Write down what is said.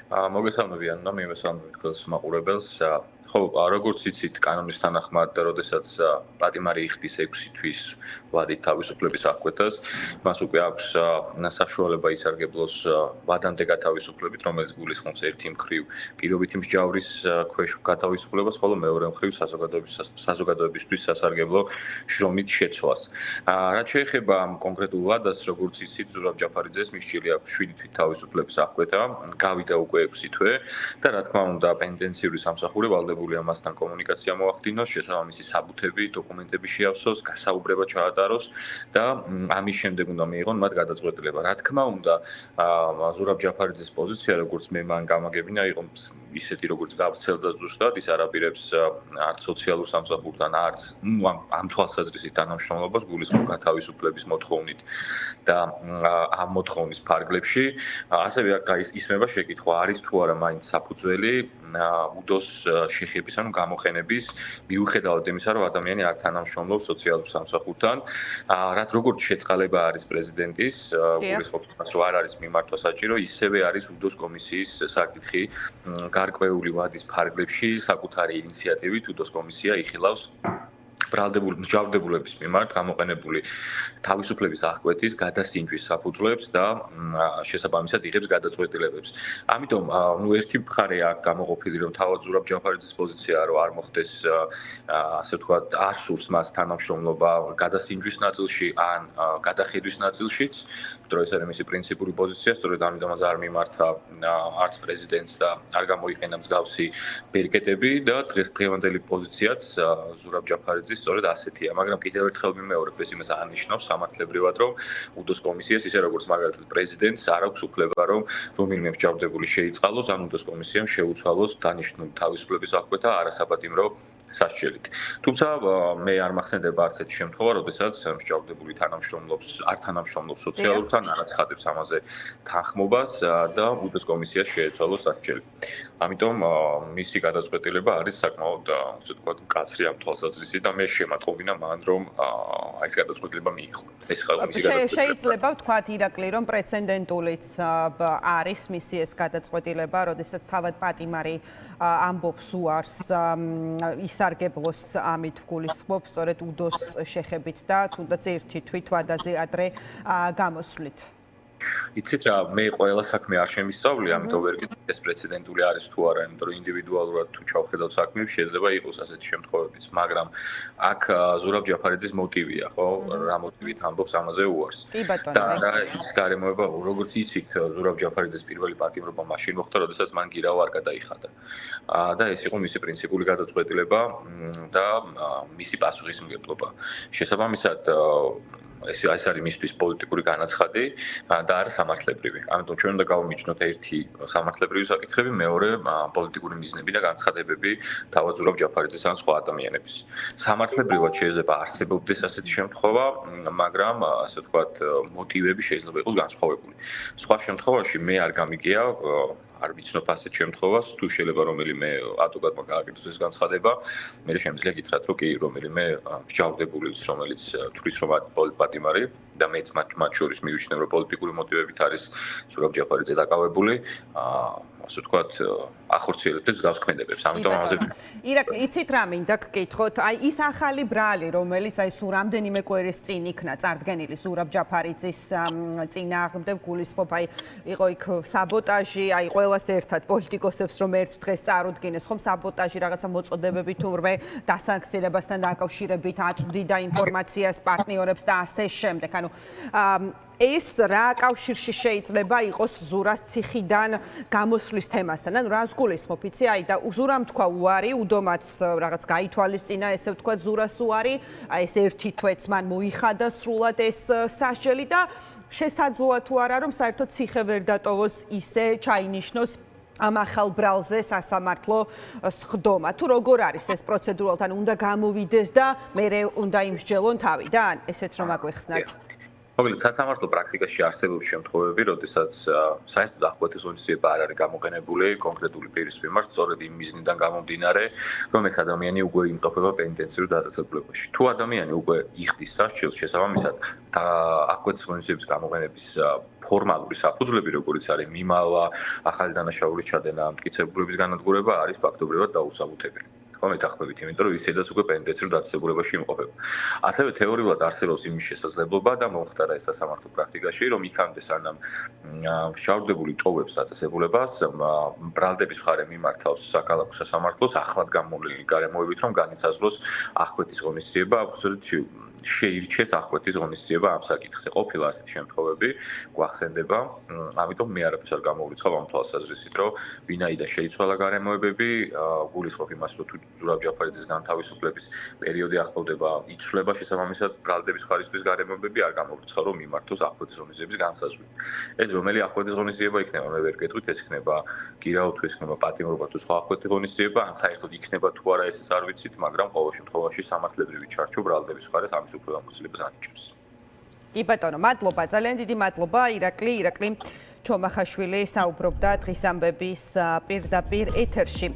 მოგესალმები ანნა, მივესალმებით ყველას მაყურებელს. ხო, როგორც იცით, კანონის თანახმად, როდესაც პატიმარი იხდის 6 თვის ვადით თავისუფლების აღკვეთას, მას უკვე აქვს საშუალება ისარგებლოს ვადამდე გათავისუფლებით, რომელიც გულისხმობს ერთი მხრივ პირობითი მსჯავრის ქვეშ გათავისუფლებას, ხოლო მეორე მხრივ საზოგადოებისთვის სასარგებლო შრომით შეცვლას. რაც შეეხება ამ კონკრეტულ ვადას, როგორც იცით, ზურაბ ჯაფარიძეს მისჭილი აქვს 7 თვით თავისუფლების აღკვეთა, გავიდა უკვე 6 თვე და რა თქმა უნდა, პენიტენციური სამსახური ვალდებულია მასთან კომუნიკაცია მოახდინოს, შესაბამისი საბუთები, დოკუმენტები შეავსოს, გასაუბრება ჩაატაროს და ამის შემდეგ უნდა მიიღონ მათ გადაწყვეტილება. რა თქმა უნდა, ზურაბ ჯაფარიძის პოზიცია, როგორც მე მან გამაგებინა, იყო ისეთი, როგორც გავრცელდა ზუსტად, ის არ აპირებს არც სოციალურ სამსახურთან, არც ამ თვალსაზრისით თანამშრომლობას გულისხმობს გათავისუფლების მოთხოვნით და ამ მოთხოვნის ფარგლებში, ასევე ისმება შეკითხვა, არის თუ არა მაინც საფუძველი უდოს შეხების, ანუ გამოყენების, მიუხედავად იმისა, რომ ადამიანი არ თანამშრომლობს სოციალურ სამსახურთან, რაც როგორც შეწყალება არის პრეზიდენტის, გულისხმობს იმას, რომ არ არის მიმართვა საჭირო, ისევე არის უდოს კომისიის საკითხი გარკვეული ვადის ფარგლებში საკუთარი ინიციატივით უდოს კომისია იხილავს მსჯავრდებულების მიმართ გამოყენებული თავისუფლების აღკვეთის გადასინჯვის საფუძვლებს და შესაბამისად იღებს გადაწყვეტილებებს. ამიტომ, ერთი მხარე აქ გამოყოფილი, რომ თავად ზურაბ ჯაფარიძის პოზიციაა, რომ არ მოხდეს, ასე ვთქვათ, არ სურს მას თანამშრომლობა გადასინჯვის ნაწილში ან გადახედვის ნაწილშიც, რომ ეს არის მისი პრინციპური პოზიცია, სწორედ ამიტომაც არ მიმართა არც პრეზიდენტს და არ გამოიყენა მსგავსი ბერკეტები და დღევანდელი პოზიციაც ზურაბ ჯაფარიძის სწორედ ასეთია, მაგრამ კიდევ ერთხელ ვიმეორებ, ეს იმას აღნიშნავს სამართლებრივად, რომ უდოს კომისიას, ისე როგორც მაგალითად პრეზიდენტს არ აქვს უფლება, რომ რომელიმე მსჯავრდებული შეიწყალოს, ან უდოს კომისიამ შეუცვალოს დანიშნული თავისუფლების აღკვეთა არასაპატიმრო სასჯელით. თუმცა მე არ მახსენდება არც ერთი შემთხვევა, როდესაც მსჯავრდებული არ თანამშრომლობს სოციალურთან, არ აცხადებს ამაზე თანხმობას და უდოს კომისიას შეეცვალოს სასჯელი. ამიტომ მისი გადაწყვეტილება არის საკმაოდ, ასე ვთქვათ, მკაცრი ამ თვალსაზრისით და მე შემატყობინა მან, რომ ეს გადაწყვეტილება მიიღო. ეს ხალხი მისი გადაწყვეტილება. შეიძლება ვთქვათ, ირაკლი, რომ პრეცედენტულიც არის მისი ეს გადაწყვეტილება, როდესაც თავად პატიმარი ამბობს უარს ისარგებლოს ამით გულისხმობს სწორედ უდოს შეხებით და თუნდაც ერთი თვით ვადაზე ადრე გამოსვლით. იცით რა, მე ყველა საქმე არ შემისწავლე, ამიტომ ვერ გითხრათ ეს პრეცედენტული არის თუ არა, იმიტომ რომ ინდივიდუალურად თუ ჩავხედავ საქმეებს, შეიძლება იყოს ასეთი შემთხვევებიც, მაგრამ აქ ზურაბ ჯაფარიძის მოტივია, ხო? რა მოტივით ამბობს ამაზე უარს. და ის გარემოება, როგორც იცით, ზურაბ ჯაფარიძის პირველი პატიმრობა მაშინ მოხდა, როდესაც მან გირავა არ გადაიხადა. და ეს იყო მისი პრინციპული გადაწყვეტილება და მისი პასუხისმგებლობა. შესაბამისად, ეს არის მისთვის პოლიტიკური განაცხადი და არა სამართლებრივი. ამიტომ ჩვენ უნდა გავუმიჯნოთ ერთი სამართლებრივი საკითხები, მეორე პოლიტიკური მიზნები და განცხადებები თავად ზურაბ ჯაფარიძის ან სხვა ადამიანების. სამართლებრივად შეიძლება არსებობდეს ასეთი შემთხვევა, მაგრამ ასე ვთქვათ, მოტივები შეიძლება იყოს განსხვავებული. სხვა შემთხვევაში მე არ გამიგია არ ვიცნობ ასეთ შემთხვევას, თუ შეიძლება რომელიმე ადვოკატმა გააკეთოს ეს განცხადება, მე შემიძლია გითხრათ, რომ კი, რომელიმე მსჯავრდებულის, რომელიც თვლის რომ პატიმარი და მეც მათ შორის მივიჩნევ, რომ პოლიტიკური მოტივებით არის ზურაბ ჯაფარიძე დაკავებული, ასე ვთქვათ, ახორციელებს გავს ქმედებებს. ამიტომ ამაზე ირაკლი, იცით რა მინდა გკითხოთ, აი ის ახალი ბრალი, რომელიც აი სულ რამდენიმე კვირის წინ იქნა წარდგენილი ზურაბ ჯაფარიძის წინააღმდეგ გულისხმობ, აი იყო იქ საბოტაჟი, აი ყველას ერთად პოლიტიკოსებს რომ ერთ დღეს წარუდგინეს, ხომ საბოტაჟი რაღაცა მოწოდებები თურმე დასანქცირებასთან დაკავშირებით აწვდიდა ინფორმაციას პარტნიორებს და ასე შემდეგ. ანუ ეს რა კავშირში შეიძლება იყოს ზურას ციხიდან გამოსვლის თემასთან? ანუ რას გულისხმობ, იცი? აი და ზურამ თქვა უარი, უდომაც რაღაც გაითვალისწინა, ესე ვთქვათ, ზურას უარი, აი ეს ერთი თვეც მან მოიხადა სრულად ეს სასჯელი და შესაძლოა თუ არა, რომ საერთოდ ციხე ვერ დატოვოს ისე ჩაინიშნოს ამ ახალ ბრალზე სასამართლო სხდომა. თუ როგორ არის ეს პროცედურალთან უნდა გამოვიდეს და მერე უნდა იმსჯელონ თავიდან? ესეც რომ აგვეხსნათ. მოკლედ სასამართლო პრაქტიკაში არსებობს შემთხვევები, როდესაც საერთოდ აღკვეთის ღონისძიება არ არის გამოყენებული კონკრეტული პირის მიმართ, სწორედ იმ მიზნიდან გამომდინარე, რომ ეს ადამიანი უკვე იმყოფება პენიტენციურ დაწესებულებაში. თუ ადამიანი უკვე იხდის სასჯელს, შესაბამისად და აღკვეთის ღონისძიების გამოყენების ფორმალური საფუძვლები, როგორც არის მიმალა, ახალი დანაშაულის ჩადენა, მტკიცებულების განადგურება არის ფაქტობრივად დაუსაბუთებელი. ხომ ეთანხმებით, იმიტომ რომ ისედაც უკვე პენიტენციურ დაწესებულებაში იმყოფება. ასევე თეორიულად არსებობს იმის შესაძლებლობა და მომხდარა ეს სასამართლო პრაქტიკაში, რომ იქამდე სანამ შაურდებული ტოვებს დაწესებულებას, ბრალდების მხარე მიმართავს საქალაქო სასამართლოს ახლად გამოვლენილი გარემოებით, რომ განისაზღვროს აღკვეთის ღონისძიება, შეირჩეს აღკვეთის ღონისძიება ამ საკითხზე. ყოფილა ასეთი შემთხვევები, გვახსენდება, ამიტომ მე არაფერს არ გამოვრიცხავ ამ თვალსაზრისით, რომ ვინაიდან შეიცვალა გარემოებები, გულისხმობ იმას, რომ თუ ზურაბ ჯაფარიძის განთავისუფლების პერიოდი ახლოვდება, იცვლება შესაბამისად ბრალდების ხარისხის გარემოებები არ გამოვრიცხავ, რომ მიმართოს აღკვეთის ღონისძიების განსაზღვრით. ეს რომელი აღკვეთის ღონისძიება იქნება, მე ვერ გეტყვით, ეს იქნება გირაო თუ ეს იქნება პატიმრობა თუ სხვა აღკვეთი ღონისძიება, ან საერთოდ იქნება თუ არა ესეც არ ვიცით, მაგრამ ყოველ შემთხვევაში სამართლებრივი ჩარჩო ბრალდების მხარეს ამის უფლებამოსილებას ანიჭებს. კი ბატონო, მადლობა, ძალიან დიდი მადლობა ირაკლი ჩომახაშვილი საუბრობდა დღის ამბების პირდაპირ ეთერში.